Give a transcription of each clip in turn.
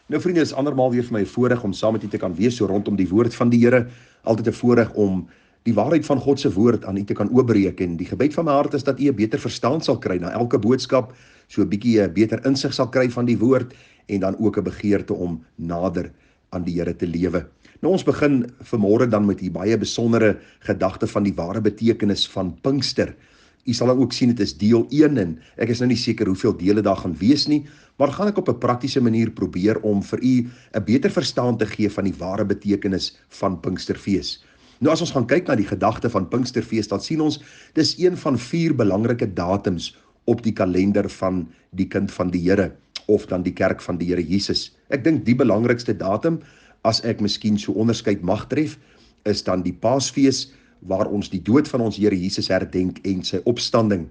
Nou vriende, is andermaal weer vir my 'n voorreg om saam met u te kan wees so rondom die woord van die Here. Altyd 'n voorreg om die waarheid van God se woord aan u te kan oopbreek, en die gebed van my hart is dat u 'n beter verstaan sal kry na elke boodskap, so 'n bietjie 'n beter insig sal kry van die woord, en dan ook 'n begeerte om nader aan die Here te lewe. Nou ons begin vanmôre dan met die baie besondere gedagte van die ware betekenis van Pinkster. U sal dan ook sien dit is deel 1, en ek is nou nie seker hoeveel dele daar gaan wees nie, maar gaan ek op 'n praktiese manier probeer om vir u 'n beter verstaan te gee van die ware betekenis van Pinksterfees. Nou as ons gaan kyk na die gedagte van Pinksterfees, dan sien ons dis een van 4 belangrike datums op die kalender van die kind van die Here, of dan die kerk van die Here Jesus. Ek dink die belangrikste datum, as ek miskien so onderskeid mag tref, is dan die Paasfees, waar ons die dood van ons Here Jesus herdenk en sy opstanding.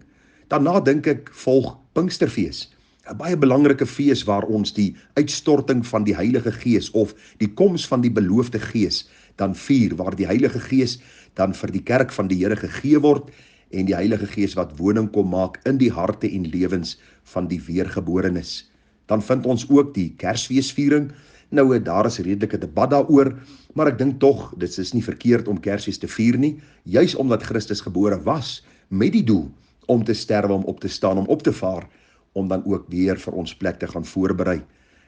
Daarna dink ek volg Pinksterfees, 'n baie belangrike fees waar ons die uitstorting van die Heilige Gees of die koms van die beloofde Gees dan vier, waar die Heilige Gees dan vir die kerk van die Here gegee word, en die Heilige Gees wat woning kom maak in die harte en lewens van die weergeborenes. Dan vind ons ook die Kersfeesviering. Nou, daar is redelike debat daaroor, maar ek dink tog, dit is nie verkeerd om Kersfees te vier nie, juis omdat Christus gebore was, met die doel om te sterwe, om op te staan, om op te vaar, om dan ook weer vir ons plek te gaan voorberei.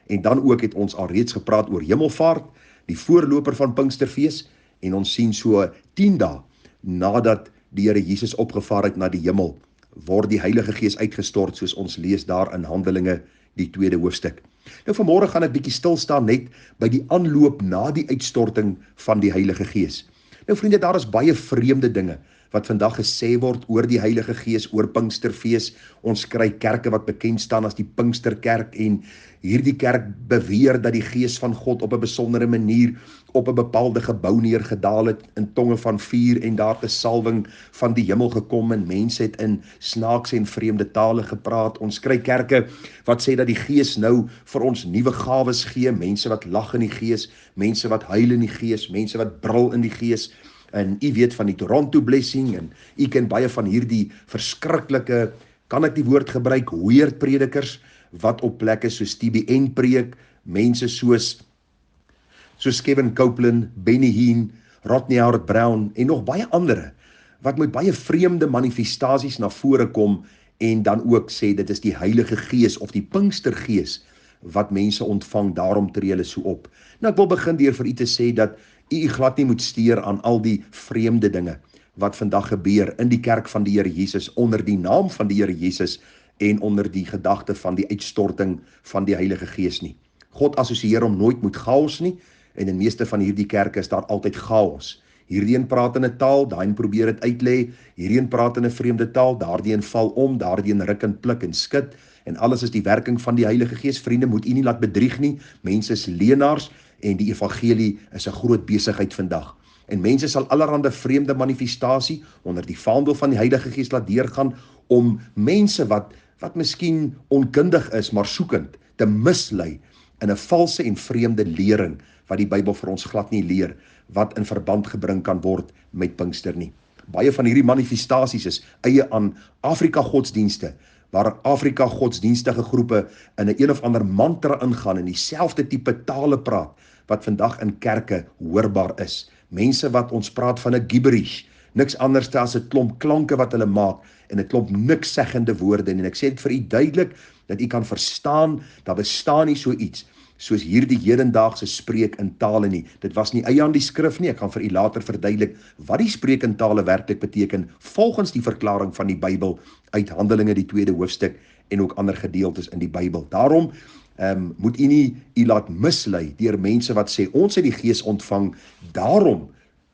En dan ook het ons alreeds gepraat oor Hemelvaart, die voorloper van Pinksterfees, en ons sien so 10 dae nadat die Here Jesus opgevaar het na die hemel, word die Heilige Gees uitgestort, soos ons lees daar in Handelinge, die 2de hoofstuk. Nou vanmôre gaan ek bietjie stil staan net by die aanloop na die uitstorting van die Heilige Gees. Nou vriende, daar is baie vreemde dinge wat vandag gesê word oor die Heilige Gees, oor Pinksterfees. Ons kry kerke wat bekend staan as die Pinksterkerk, en hierdie kerk beweer dat die Gees van God op 'n besondere manier op 'n bepaalde gebou neergedaal het in tonge van vuur, en daar 'n salwing van die hemel gekom, en mense het in snaakse en vreemde tale gepraat. Ons kry kerke wat sê dat die Gees nou vir ons nuwe gawes gee, mense wat lag in die Gees, mense wat huil in die Gees, mense wat brul in die Gees. En u weet van die Toronto blessing, en u ken baie van hierdie verskriklike, kan ek die woord gebruik, weird predikers, wat op plekke soos TBN preek, mense soos Kevin Copeland, Benny Hinn, Rodney Howard-Browne, en nog baie ander, wat met baie vreemde manifestasies na vore kom, en dan ook sê, dit is die Heilige Gees, of die Pinkstergees, wat mense ontvang, daarom tree hulle so op. Nou ek wil begin deur vir u te sê, dat u glad nie moet steur aan al die vreemde dinge wat vandag gebeur in die kerk van die Here Jesus, onder die naam van die Here Jesus, en onder die gedagte van die uitstorting van die Heilige Gees nie. God assosieer hom nooit met chaos nie, en in meeste van hierdie kerke is daar altyd chaos. Hierdie een praat in 'n taal, daai een probeer dit uitlê, hierdie een praat in 'n vreemde taal, daardie een val om, daardie een ruk en pluk en skud, en alles is die werking van die Heilige Gees. Vriende, moet u nie laat bedrieg nie, mense is leenaars, en die evangelie is 'n groot besigheid vandag. En mense sal allerhande vreemde manifestasie onder die vaandel van die Heilige Gees laat deurgaan, om mense wat miskien onkundig is, maar soekend, te mislei in 'n valse en vreemde lering, wat die Bybel vir ons glad nie leer, wat in verband gebring kan word met Pinkster nie. Baie van hierdie manifestasies is eie aan Afrika godsdienste, waar Afrika godsdienstige groepe in 'n een of ander mantra ingaan, en dieselfde tipe tale praat, wat vandag in kerke hoorbaar is. Mense wat ons praat van 'n gibberish, niks anders as 'n klomp klanke wat hulle maak, en 'n klomp niks seggende woorde, en ek sê dit vir u duidelik, dat u kan verstaan, daar bestaan nie so iets soos hierdie hedendaagse spreek in tale nie. Dit was nie eie aan die skrif nie. Ek gaan vir u later verduidelik wat die spreek in tale werklik beteken, volgens die verklaring van die Bybel uit Handelinge, die 2de hoofstuk, en ook ander gedeeltes in die Bybel. Daarom moet u nie u laat mislei deur mense wat sê, ons het die Gees ontvang, daarom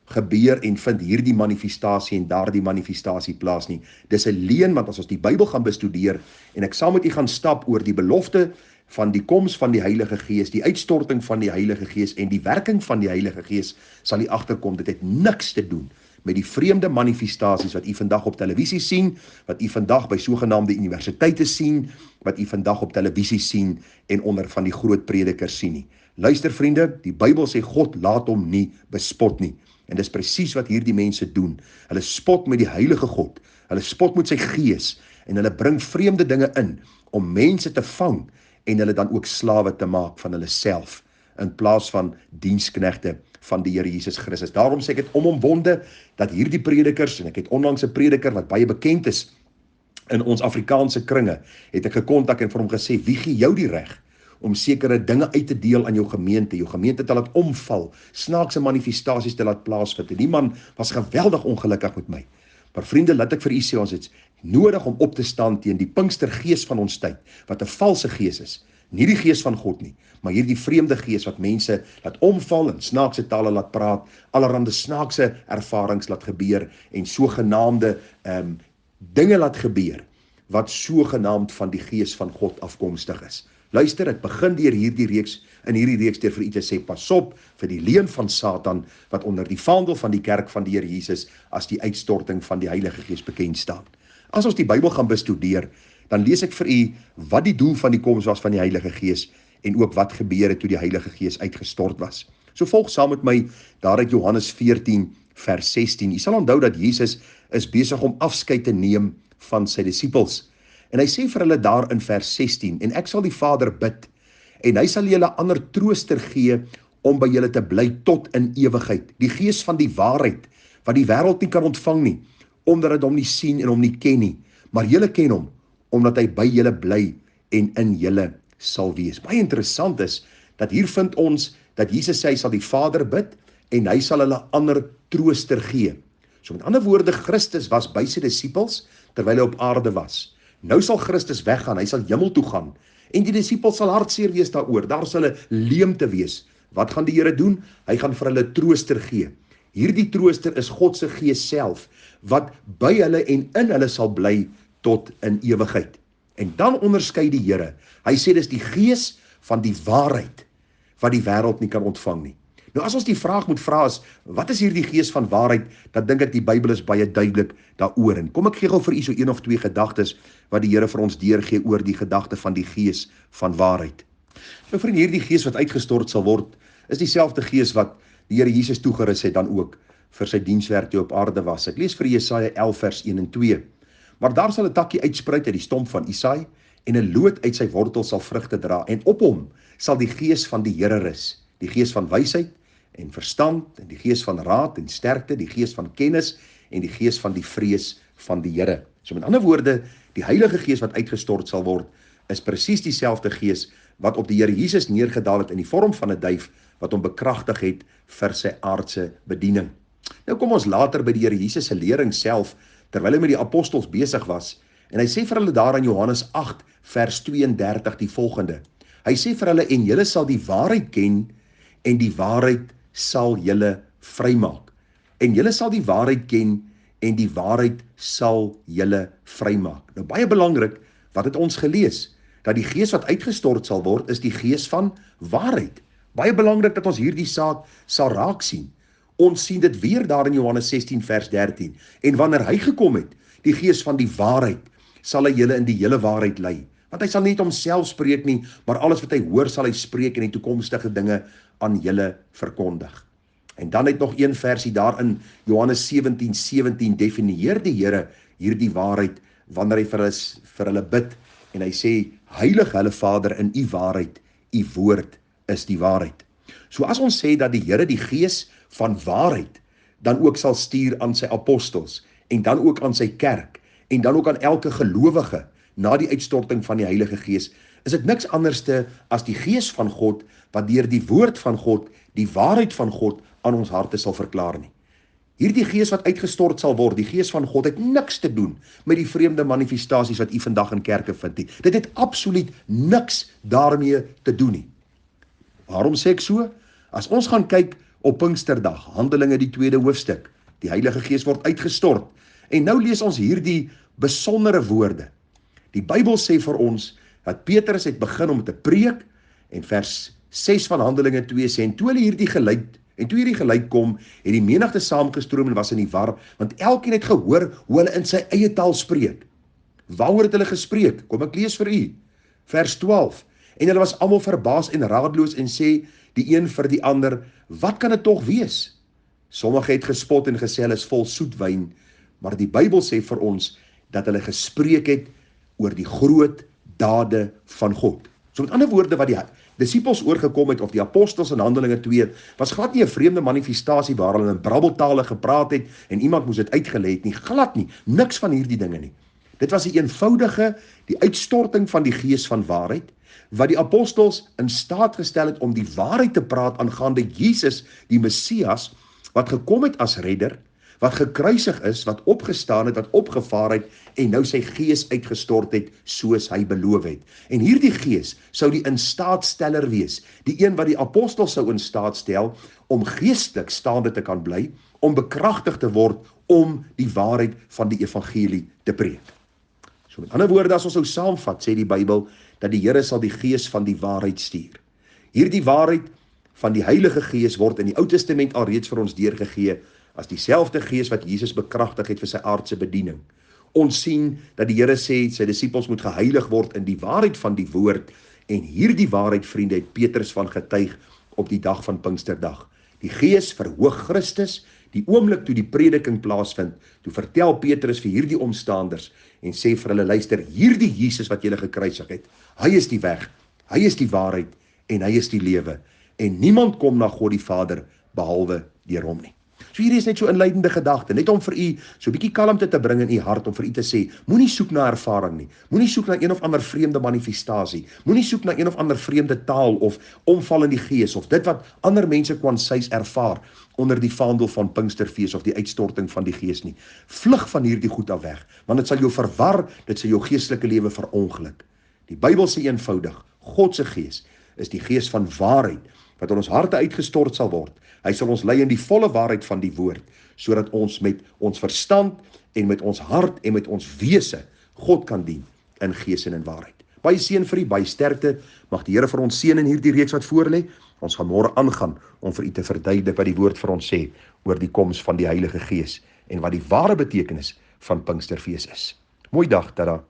gebeur en vind hierdie manifestasie en daardie manifestasie plaas nie. Dis 'n leuen, want as ons die Bybel gaan bestudeer, en ek saam met u gaan stap oor die belofte van die koms van die Heilige Gees, die uitstorting van die Heilige Gees, en die werking van die Heilige Gees, sal u agterkom, dit het niks te doen met die vreemde manifestasies wat u vandag op televisie sien, wat u vandag by sogenaamde universiteite sien, wat u vandag op televisie sien, en onder van die groot predikers sien nie. Luister vriende, die Bybel sê God laat hom nie bespot nie. En dis presies wat hierdie mense doen. Hulle spot met die Heilige God, hulle spot met sy Gees, en hulle bring vreemde dinge in, om mense te vang, en hulle dan ook slawe te maak van hulle self, in plaas van diensknegte van die Here Jesus Christus. Daarom sê ek het omwonde dat hierdie predikers, en ek het onlangs 'n prediker wat baie bekend is in ons Afrikaanse kringe, het ek gekontak en vir hom gesê, wie gee jou die reg om sekere dinge uit te deel aan jou gemeente te laat omval, snaakse manifestasies te laat plaasvind. En die man was geweldig ongelukkig met my. Maar vriende, laat ek vir u sê, ons het nodig om op te staan teen die Pinkstergees van ons tyd, wat 'n valse gees is. Nie die gees van God nie, maar hierdie vreemde gees wat mense laat omval en snaakse tale laat praat, allerhande snaakse ervarings laat gebeur en sogenaamde dinge laat gebeur wat sogenaamd van die gees van God afkomstig is. Luister, ek begin deur in hierdie reeks deur vir u te sê, pas op vir die leuen van Satan wat onder die vaandel van die kerk van die Here Jesus as die uitstorting van die Heilige Gees bekend staan. As ons die Bybel gaan bestudeer, dan lees ek vir u wat die doel van die koms was van die Heilige Gees en ook wat gebeur het toe die Heilige Gees uitgestort was. So volg saam met my daar uit Johannes 14 vers 16. U sal onthou dat Jesus is besig om afskeid te neem van sy disippels. En hy sê vir hulle daar in vers 16, en ek sal die Vader bid, en hy sal julle 'n ander trooster gee om by julle te bly tot in ewigheid. Die Gees van die waarheid, wat die wêreld nie kan ontvang nie, omdat dit hom nie sien en hom nie ken nie, maar julle ken hom, omdat hy by julle bly en in julle sal wees. Baie interessant is, dat hier vind ons, dat Jesus sê hy sal die Vader bid, en hy sal hulle 'n ander trooster gee. So met ander woorde, Christus was by sy disippels, terwyl hy op aarde was. Nou sal Christus weggaan, hy sal hemel toe gaan, en die disippels sal hartseer wees daaroor, daar sal 'n leemte wees. Wat gaan die Here doen? Hy gaan vir hulle trooster gee. Hierdie trooster is God se Gees self, wat by hulle en in hulle sal bly tot in ewigheid. En dan onderskei die Here, hy sê dis die Gees van die waarheid, wat die wêreld nie kan ontvang nie. Nou as ons die vraag moet vra is, wat is hierdie Gees van waarheid, dan dink ek die Bybel is baie duidelik daaroor. En kom ek gee gou vir u so 1 of 2 gedagtes, wat die Here vir ons deurgee oor die gedagte van die Gees van waarheid. Nou vriend, hierdie Gees wat uitgestort sal word, is dieselfde Gees wat die Here Jesus toegerus het dan ook vir sy dienswerk toe op aarde was. Ek lees vir Jesaja 11 vers 1 en 2. Maar daar sal 'n takkie uitspruit uit die stomp van Isaai, en 'n loot uit sy wortel sal vrugte dra, en op hom sal die Gees van die Here rus, die Gees van wysheid en verstand, en die Gees van raad en sterkte, die Gees van kennis en die Gees van die vrees van die Here. So met ander woorde, die Heilige Gees wat uitgestort sal word, is presies dieselfde Gees wat op die Here Jesus neergedaal het in die vorm van 'n duif, wat hom bekragtig het vir sy aardse bediening. Nou kom ons later by die Here Jesus se lering self, terwyl hy met die apostels besig was, en hy sê vir hulle daar in Johannes 8 vers 32 die volgende. Hy sê vir hulle, en julle sal die waarheid ken, en die waarheid sal julle vrymaak. En julle sal die waarheid ken, en die waarheid sal julle vrymaak. Nou baie belangrik, wat het ons gelees? Dat die Gees wat uitgestort sal word, is die Gees van waarheid. Baie belangrik dat ons hierdie saak sal raak sien. Ons sien dit weer daar in Johannes 16 vers 13. En wanneer hy gekom het, die Gees van die waarheid, sal hy julle in die hele waarheid lei. Want hy sal nie homself spreek nie, maar alles wat hy hoor sal hy spreek en die toekomstige dinge aan julle verkondig. En dan het nog een versie daar in Johannes 17:17 definieer die Here hierdie waarheid, wanneer hy vir hulle bid, en hy sê, heilig hulle Vader in u waarheid, u woord is die waarheid. So as ons sê dat die Here die Gees van waarheid dan ook sal stuur aan sy apostels, en dan ook aan sy kerk, en dan ook aan elke gelowige, na die uitstorting van die Heilige Gees, is dit niks anderste as die Gees van God, wat deur die woord van God, die waarheid van God, aan ons harte sal verklaar nie. Hierdie Gees wat uitgestort sal word, die Gees van God, het niks te doen met die vreemde manifestasies wat u vandag in kerke vind nie. Dit het absoluut niks daarmee te doen nie. Waarom sê ek so? As ons gaan kyk op Pinksterdag, Handelinge die 2de hoofstuk, die Heilige Gees word uitgestort, en nou lees ons hierdie besondere woorde. Die Bybel sê vir ons, dat Petrus het begin om te preek, en vers 6 van Handelinge 2 sê, en toe hierdie geluid kom, het die menigte saamgestroom en was in die war, want elkeen het gehoor hoe hulle in sy eie taal spreek. Waaroor het hulle gespreek? Kom ek lees vir u. Vers 12. En hulle was almal verbaas en raadloos en sê die een vir die ander, wat kan dit tog wees? Sommige het gespot en gesê hulle is vol soetwyn, maar die Bybel sê vir ons dat hulle gespreek het oor die groot dade van God. So met ander woorde, wat die disippels oorgekom het, of die apostels in Handelinge 2, was glad nie 'n vreemde manifestasie waar hulle in brabbeltale gepraat het, en iemand moes dit uitgelê het nie, glad nie, niks van hierdie dinge nie. Dit was die eenvoudige, die uitstorting van die gees van waarheid, wat die apostels in staat gestel het om die waarheid te praat aangaande Jesus, die Messias, wat gekom het as redder, wat gekruisig is, wat opgestaan het, wat opgevaar het, en nou sy gees uitgestort het, soos hy beloof het. En hierdie gees sou die instaatsteller wees, die een wat die apostels sou in staat stel, om geestelik staande te kan bly, om bekragtig te word, om die waarheid van die evangelie te preek. So met ander woorde, as ons sou saamvat, sê die Bybel, dat die Here sal die gees van die waarheid stuur. Hierdie waarheid van die Heilige Gees word in die Ou Testament alreeds vir ons deurgegee, as dieselfde gees wat Jesus bekragtig het vir sy aardse bediening. Ons sien dat die Here sê, sy disippels moet geheilig word in die waarheid van die woord, en hierdie waarheid, vriende, het Petrus van getuig op die dag van Pinksterdag. Die Gees verhoog Christus, die oomblik toe die prediking plaasvind, toe vertel Petrus vir hierdie omstanders, en sê vir hulle, luister, hierdie Jesus wat julle gekruisig het, hy is die weg, hy is die waarheid, en hy is die lewe, en niemand kom na God die Vader, behalwe deur hom nie. So hierdie is net so inleidende gedagte, net om vir u so 'n bietjie kalmte te bring in u hart, om vir u te sê, moenie soek na ervaring nie, moenie soek na een of ander vreemde manifestasie, moenie soek na een of ander vreemde taal, of omval in die gees, of dit wat ander mense kwansies ervaar, onder die vaandel van Pinksterfees, of die uitstorting van die gees nie. Vlug van hierdie goed af weg, want dit sal jou verwar, dit sal jou geestelike lewe verongeluk. Die Bybel sê eenvoudig, God se gees is die gees van waarheid, wat in ons harte uitgestort sal word. Hy sal ons lei in die volle waarheid van die woord, sodat ons met ons verstand en met ons hart en met ons wese God kan dien in gees en in waarheid. Baie seën vir u, baie sterkte. Mag die Here vir ons seën in hierdie reeks wat voorlê. Ons gaan môre aangaan om vir u te verduidelik wat die woord vir ons sê oor die koms van die Heilige Gees en wat die ware betekenis van Pinksterfees is. Mooi dag, tada.